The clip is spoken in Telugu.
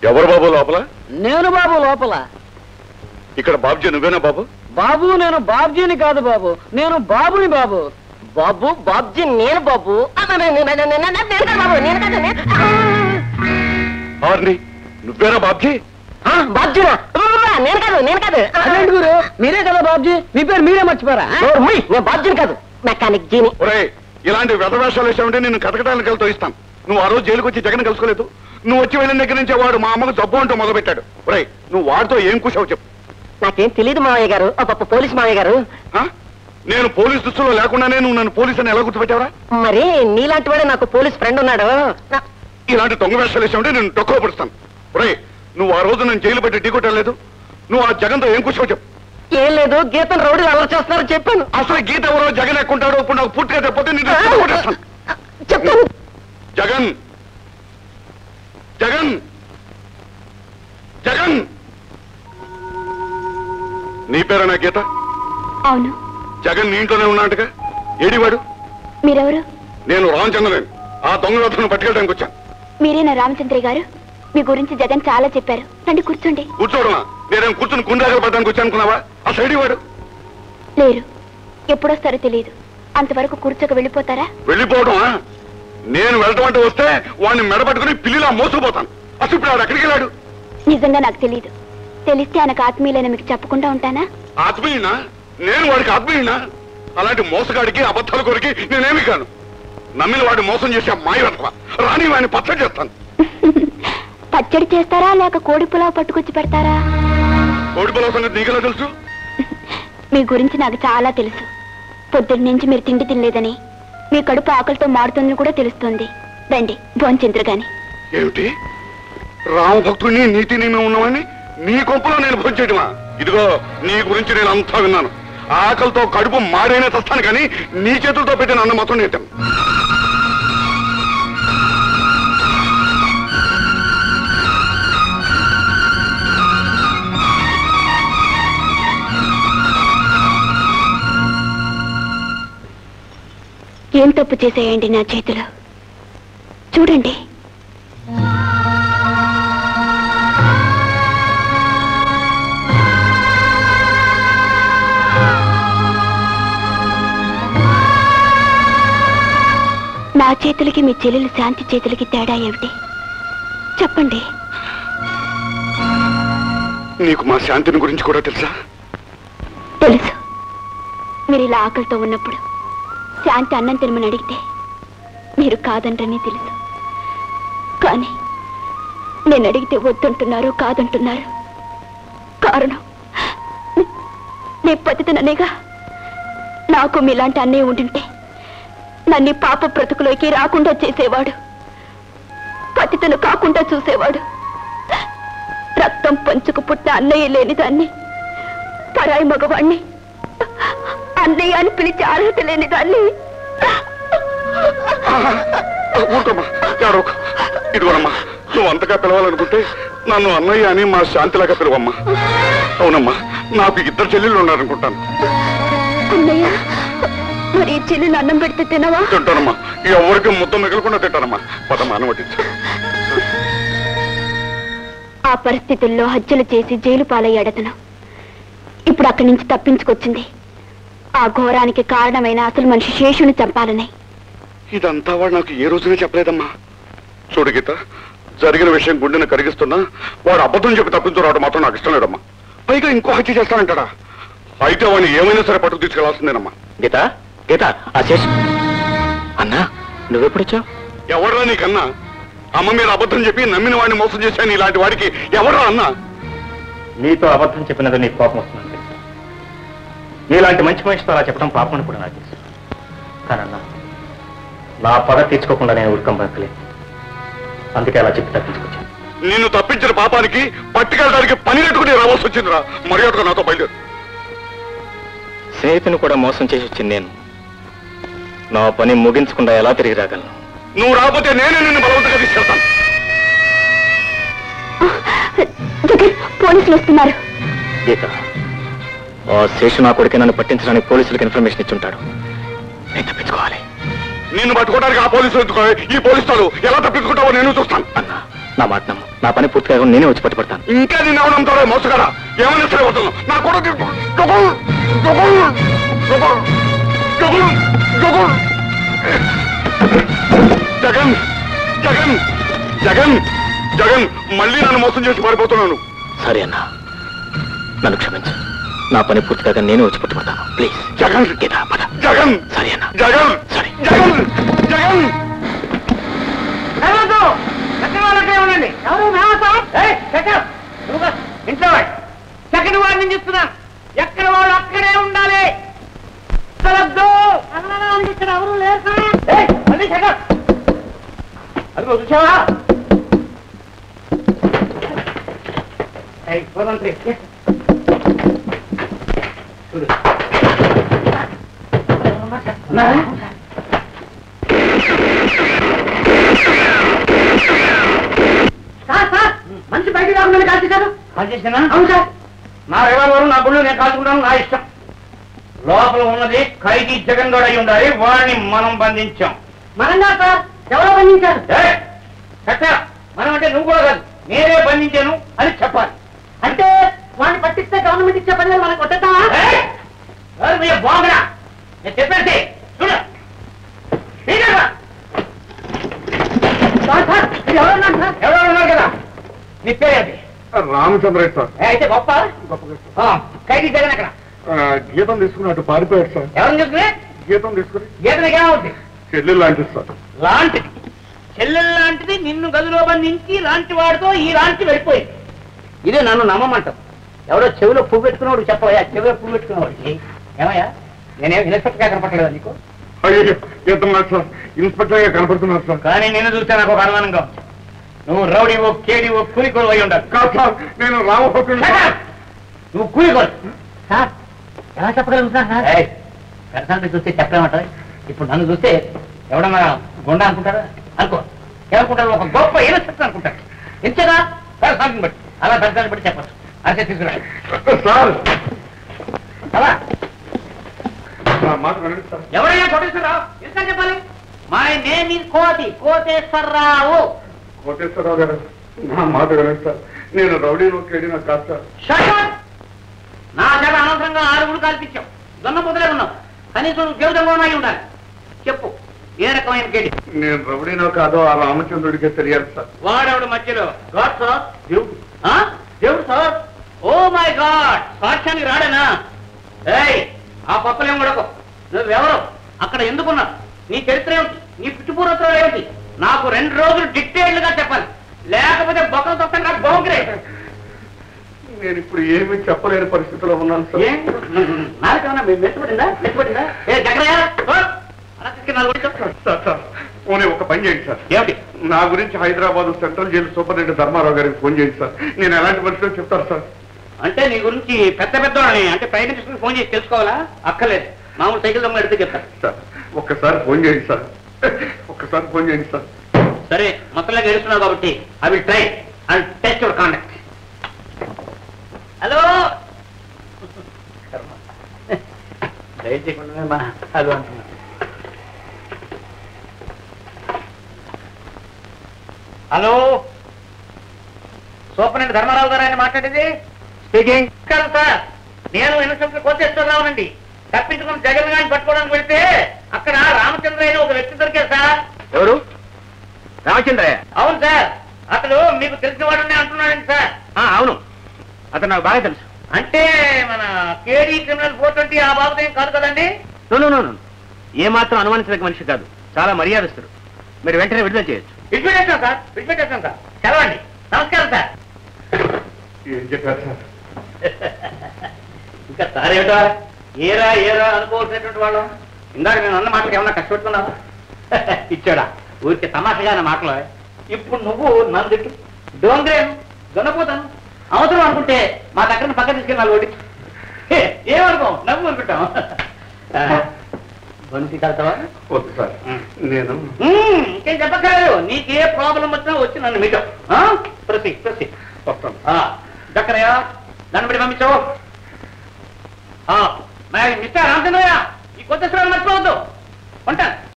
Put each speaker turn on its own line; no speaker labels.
ఎవరు బాబు లోపల?
నేను బాబు లోపల.
ఇక్కడ బాబుజీ నువ్వేనా బాబు?
బాబు నేను బాబ్జీని కాదు బాబు, నేను బాబుని బాబు.
బాబు బాబ్జీ నేను బాబు.
నువ్వేనా బాబ్జీ?
బాబ్జీనా? నేను కాదు నేను కాదు.
అదేంటి గురు, మీరే కదా బాబ్జీ, మీ పేరు మీరే మర్చిపోరా?
నేను బాబ్జీని కాదు, మెకానిక్ జీని.
ఒరేయ్, ఇలాంటి వెధవేషాలు వేసామంటే నేను కటకటాలను కలితో ఇస్తాను. నువ్వు ఆ రోజు జైలుకి వచ్చి జగన్ కలుసుకోలేదు. నువ్వు వచ్చి వెళ్ళిన దగ్గర నుంచి వాడు మా అమ్మకు జబ్బు అంటూ మొదలు పెట్టాడు. ఒరేయ్, నువ్వు వాడితో ఏం కూర్చోవు చెప్పు.
నాకేం తెలియదు మావయ్య గారు. పోలీస్ మావయ్య గారు.
నేను పోలీస్ దుస్తులో లేకుండానే నువ్వు నన్ను పోలీస్ అని ఎలా గుర్తుపెట్టావరా?
మరి నీలాంటి వాడే నాకు పోలీస్ ఫ్రెండ్ ఉన్నాడు.
ఇలాంటి దొంగ వేషాలు వేసామంటే నేను తక్కువ పడుస్తాను. ఒరేయ్, నువ్వు ఆ రోజు నేను జైలు పెట్టి ఢీకొట్టలేదు. నువ్వు ఆ జగన్తో ఏం కూర్చోవు చెప్పు.
ఏం లేదు, గీతను రౌడీలు అలర్ట్ చేస్తున్నారని చెప్పాను.
అసలు గీత ఎవరో జగన్ ఎక్కుంటాడు. ఇప్పుడు నాకు పూర్తిగా చెప్పొద్దు, నేను
చెప్తాను.
జగన్ జగన్ జగన్ నీ పేరేనా గీత?
అవును.
జగన్ నీ ఇంట్లోనే ఉన్నాడుగా. ఏడివాడు?
మీరెవరు?
నేను రామచంద్రని. ఆ దొంగ వ్యవస్థను పట్టుకెళ్ళడానికి వచ్చాను.
మీరేనా రామచంద్ర గారు? మీ గురించి జగన్ చాలా చెప్పారు. రండి కూర్చోండి.
కూర్చోడమా? నేనేం కూర్చుని కుందాగలు పడ్డానికి వచ్చి అనుకున్నావా? ఆ సైడ్ వాడు
లేరు. ఎప్పుడొస్తారో తెలియదు. అంతవరకు కూర్చోక వెళ్ళిపోతారా?
వెళ్ళిపోవడమా? నేను వెళ్ళటం అంటే వస్తే వాడిని మెడపట్టుకుని పిల్లిలా మోసుకుపోతాను. అసలు ఇప్పుడు వాడు ఎక్కడికి వెళ్ళాడు?
నిజంగా నాకు తెలియదు. తెలిస్తే ఆయనకు ఆత్మీయులైన మీకు చెప్పకుండా ఉంటానా?
ఆత్మీయునా? నేను వాడికి ఆత్మీయునా? అలాంటి మోసగాడికి అబద్ధాలు కొరికి నేనేమి కాను. నమ్మిన వాడిని మోసం చేసే మాయవత్వ. రాని వాడిని పచ్చడి చేస్తాను.
పచ్చడి చేస్తారా లేక కోడి పులావ్ పట్టుకొచ్చి పెడతారా?
కోడి పులావ్ సంగతి నీకెలా తెలుసు?
మీ గురించి నాకు చాలా తెలుసు. పొద్దున్న నుంచి మీరు తిండి తినలేదని, మీ కడుపు ఆకలితో మారుతుందని కూడా తెలుస్తుంది. రండి భోంచెంద్రు గాని.
ఏమిటి? రామభక్తుడిని నీతి నియమం ఉన్నామని నీ కొంపలో నేను భోంచేయటమా? ఇదిగో, నీ గురించి నేను అంతా విన్నాను. ఆకలితో కడుపు మారైనా తెస్తాను కానీ నీ చేతులతో పెట్టిన అన్నం మాత్రం నేను తిన్నాను.
ఏం తప్పు చేసేయండి నా చేతిలో? చూడండి. నా చేతులకి మీ చెల్లెలు శాంతి చేతులకి తేడా ఏమిటి చెప్పండి.
నీకు మా శాంతిని గురించి కూడా తెలుసా?
తెలుసు. మీరు ఇలా ఆకలితో ఉన్నప్పుడు శాంతి అన్నం తినమని అడిగితే మీరు కాదంటని తెలుసు. కానీ నేను అడిగితే వద్దంటున్నారు, కాదంటున్నారు. కారణం నీ పతితననేగా. నాకు మీలాంటి అన్నయ్య ఉంటుంటే నన్ను పాప బ్రతుకులోకి రాకుండా చేసేవాడు. పతితను కాకుండా చూసేవాడు. రక్తం పంచుకు పుట్టిన అన్నయ్య లేని దాన్ని, పరాయి మగవాణ్ణి అన్నయ్య అని పిలిచే అర్హత లేని దాన్ని.
ఇదిగోనమ్మా, నువ్వు అంతగా పిలవాలనుకుంటే నన్ను అన్నయ్య అని మా శాంతిలాగా పిలవమ్మా. అవునమ్మా, నాకు ఇద్దరు చెల్లెళ్ళు ఉన్నారనుకుంటాను.
అన్నయ్య, మరి చెల్లెలు అన్నం పెడితే తినవా?
తింటానమ్మా. ఎవరికి ముద్ద మిగలకుండా తింటానమ్మా. పదమ్మా, అనుమతించు.
ఆ పరిస్థితుల్లో హత్యలు చేసి జైలు పాలయ్యాడతను. ఇప్పుడు అక్కడి నుంచి తప్పించుకొచ్చింది ఆ ఘోరానికి కారణమైన అసలు మనిషి శేషుని చంపాలని.
ఇదంతా వాడు నాకు ఏ రోజునే చెప్పలేదమ్మా. చూడు గీత, జరిగిన విషయం గుండెని కరిగిస్తున్నా వాడు అబద్ధం చెప్పి తప్పించురావడం మాత్రం నాకు ఇష్టం లేదమ్మా. పైగా ఇంకో హత్య చేస్తానంటాడా? అయితే వాడిని ఏమైనా సరే పట్టుకు తీసుకెళ్లాల్సిందేనమ్మా.
గీత గీత అన్నా, నువ్వెప్పుడొచ్చావు?
ఎవడ్రా నీకన్నా? అమ్మ మీద అబద్ధం చెప్పి నమ్మిన వాడిని మోసం చేశాను. ఇలాంటి వాడికి ఎవడ్రా అన్నా?
నీతో అబద్ధం చెప్పినది నీకు కోపం వస్తుందని తెలుసు. నీలాంటి మంచి మనిషితో అలా చెప్పడం పాపం అని కూడా నాకు తెలుసు. కానన్నా, నా పగ తీర్చుకోకుండా నేను ఉడకం బతకలేదు. అందుకే అలా చెప్పి తప్పించుకొచ్చాను.
నిన్ను తప్పించిన పాపానికి పట్టుకెళ్ళడానికి పని కట్టుకుని రావాల్సి వచ్చిందిరా. మర్యాదగా నాతో బయలుదేరు.
స్నేహితుని కూడా మోసం చేసి వచ్చింది నేను. నా పని ముగించకుండా ఎలా తిరిగి రాగలను?
నువ్వు రాకపోతే నేనే నిన్ను బలవంతంగా తీసుకెళ్తాను.
పోలీసులు వస్తున్నారు.
గీత, ఆ శేషు నా కొడుకే నన్ను పట్టించడానికి పోలీసులకు ఇన్ఫర్మేషన్ ఇచ్చుంటాడు. నేను తప్పించుకోవాలి.
నిన్ను పట్టుకోవడానికి ఆ పోలీసులు ఎందుకు? ఈ పోలీసులు ఎలా తప్పించుకుంటావో నేను చూస్తాను.
అన్నా, నా మాట నమ్ము. నా పని పూర్తిగా నేనే వచ్చి పట్టుబడతాను.
ఇంకా నేను ఎవడంతాడో మోసగాడా, ఏమైనా సరే వదలను. నా కూడా జగన్ జగన్ జగన్ జగన్ మళ్ళీ నన్ను మోసం చేసి పారిపోతున్నాను.
సరే అన్న, నన్ను క్షమించు. నా పని పూర్తిగా నేనే వచ్చి పట్టుబడతాను. ప్లీజ్
జగన్ జగన్
సరే అన్న.
జగన్
సరే
జగన్ జగన్
ఉండండి. ఎవరు ఇంట్లో సెకండ్ వాడిని చూస్తున్నాను. ఎక్కడ వాళ్ళు అక్కడే ఉండాలి. ఇక్కడ ఎవరు లేరు. అదిగో చూసావా? చూడు
మనిషి బయటికి రాకుండా కాల్చేశారు.
కాల్చేసానా?
అవును సార్.
నా రివాల్వర్ నా గుళ్ళు నేను కాల్చుకుంటాను, నా ఇష్టం. లోపల ఉన్నది ఖైదీ జగన్ గౌడ్ అయి ఉండాలి. వాడిని మనం బంధించాం.
మనంగా సార్ ఎవరో బంధించారు.
మనం అంటే నువ్వు కూడా కాదు, నేనే బంధించాను అని చెప్పాలి.
అంటే వాడిని పట్టిస్తే గవర్నమెంట్ ఇచ్చే పని మనకు కొట్టేద్దామా?
బాగురా నేను చెప్పేసి చూడు.
ఎవరున్నారు సార్?
ఎవరో ఉన్నారు కదా. నీ పేరేంటి?
రామచంద్రయ్య సార్.
అయితే గొప్ప ఖైదీ జగన్ అక్కడ
గీతం తీసుకున్నట్టు పారిపోయాడు సార్.
ఎవరిని చూసుకుని
గీతం తీసుకుని
గీతనికి ఏమవుతుంది?
చెల్లెలు లాంటిది సార్.
లాంటిది చెల్లెలు లాంటిది నిన్ను గదిలో బంధించి లాంటి వాడితో ఈ లాంటి వెళ్ళిపోయింది. ఇదే నన్ను నమ్మమంటాం. ఎవరో చెవిలో పువ్వు పెట్టుకున్నవాడు చెప్పవయ్యా. చెవిలో పువ్వు పెట్టుకున్నవాడికి ఏమయ్యా నేనేం ఇన్స్పెక్టర్గా కనపడలేదా నీకు?
అయ్యో గీతం సార్, ఇన్స్పెక్టర్ గా కనపడుతున్నారు సార్.
కానీ నిన్ను చూస్తే నాకు ఒక అనుమానంగా నువ్వు రౌడీవో కేడీవో కూలికోలు అయి ఉండాలి.
కాదు సార్, నేను రామభక్తుడు.
నువ్వు కూలికోలు
సార్ ఎలా చెప్పగలుగుతున్నారు సార్?
పెర్సనాలిటీ చూస్తే చెప్పలేమంటారు. ఇప్పుడు నన్ను చూస్తే ఎవడన్నా గుండా అనుకుంటారా? అనుకో. ఏమనుకుంటారు? ఒక గొప్ప ఇన్స్పెక్టర్ అనుకుంటారు. ఎంతేనా పెర్సనాలిటీని బట్టి అలా పెర్సనాలిటీ బట్టి చెప్పచ్చు. అదే తీసుకురాలి
సార్.
అలా
నా మాట వినండి సార్.
ఎవరైనా కోటేశ్వరరావు ఎంత చెప్పాలి? My name is Koteswararao.
Koteswararao గారు నా మాట వినండి సార్. నేను రౌడీనో కేడీనో కాదు సార్.
షట్. నా చేత అనవసరంగా 6 గుళ్ళు కల్పించావు. దొన్న పొదలే ఉన్నావు. కనీసం నువ్వు జీవితంలో ఉన్నాయి ఉండాలి. చెప్పు ఏ రకమైన కేడి?
నేను రౌడీనో కాదో ఆ రామచంద్రుడికే తెలియాలి సార్.
వాడెవడు మధ్యలో? God sir. దేవుడు. దేవుడు సార్. Oh my god. సాక్ష్యానికి రాడేనా? ఏయ్ ఆ పప్పులేం కొడకు. నువ్వెవరు? అక్కడ ఎందుకున్నావు? నీ చరిత్ర ఏమిటి? నీ పుట్టుపూర్వత్రాలు ఏమిటి? నాకు 2 రోజులు డీటెయిల్డ్ గా చెప్పాలి. లేకపోతే బొక్కలు తొక్కగా బోగ్రే.
నేను ఇప్పుడు ఏమీ చెప్పలేని పరిస్థితిలో ఉన్నాను సార్.
నాలుగేమన్నా మెట్టుపడిందా? మెట్టుపడిందా? ఏ దగ్గరయ్యా అలా తీసుకుని
సార్ పోనీ ఒక పని చేయండి సార్.
ఏమిటి?
నా గురించి Hyderabad central jail superintendent Dharmarao గారికి ఫోన్ చేయండి సార్. నేను ఎలాంటి మనిషిలో చెప్తారు సార్.
అంటే నీ గురించి పెద్ద పెద్దవాళ్ళని అంటే ప్రైమ్ మినిస్టర్ ఫోన్ చేసి తెలుసుకోవాలా? అక్కర్లేదు, మామూలు సైకిల్ దొంగ అడిగితే చెప్తారు.
సార్ ఒక్కసారి ఫోన్ చేయండి సార్. ఒక్కసారి ఫోన్ చేయండి సార్.
సరే మొత్తంలో గెలుస్తున్నావు కాబట్టి I will try and test your conduct. Hello దయచేయకుండా హలో అంటున్నా. హలో సూపరింటెండెంట్ ధర్మారావు గారు ఆయన మాట్లాడేది? స్పీకింగ్. సార్ నేను ఇన్స్పెక్టర్ కోటేశ్వరరావునండి. తప్పించుకుని జగన్ గారిని పట్టుకోవడానికి వెళ్తే అక్కడ రామచంద్రయ్య ఒక వ్యక్తి దొరికారు సార్.
ఎవరు? రామచంద్రయ్య?
అవును సార్. అతడు మీకు తెలిసిన వాడునే అంటున్నాడండి సార్.
అవును, అతను నాకు బాగా తెలుసు.
అంటే మన కేడీ క్రిమినల్ 420 ఆ బాబు ఏం కాదు కదండి?
ఏ మాత్రం అనుమానించదగ్గ మనిషి కాదు, చాలా మర్యాదస్తుడు. మీరు వెంటనే విడుదల చేయొచ్చు.
విడిచిపెట్టేస్తాం సార్, విడిచిపెట్టేస్తాం సార్. చదవండి. నమస్కారం సార్.
ఏం చెప్పారు సార్?
ఇంకా సార్ ఏమిటా ఏరా ఏరా అనుకోవాల్సినటువంటి వాళ్ళం. ఇందాక నేను అన్న మాటలకు ఏమన్నా కష్టపెడుతున్నావా? ఇచ్చాడా ఊరికి తమాషగా అన్న మాటలు. ఇప్పుడు నువ్వు నన్ను తిట్టు, డోంగ్రేను దొన్నపోతాను అవసరం అనుకుంటే మా దగ్గర పక్కన తీసుకెళ్ళి వాళ్ళు ఓడి ఏమనుకో నవ్వు అనుకుంటాం. బొనికి కడతావా?
వద్దు సార్, నేను
ఇంకేం చెప్పక్కర్లేదు. నీకే ప్రాబ్లం వచ్చినా వచ్చి నన్ను మీటో ప్రతి
వస్తాను.
దక్కరయ్యా నన్ను బట్టి పంపించావు. మిస్టర్ రామచంద్రయ్య ఈ కొత్త మర్చిపోవద్దు. ఉంటాను.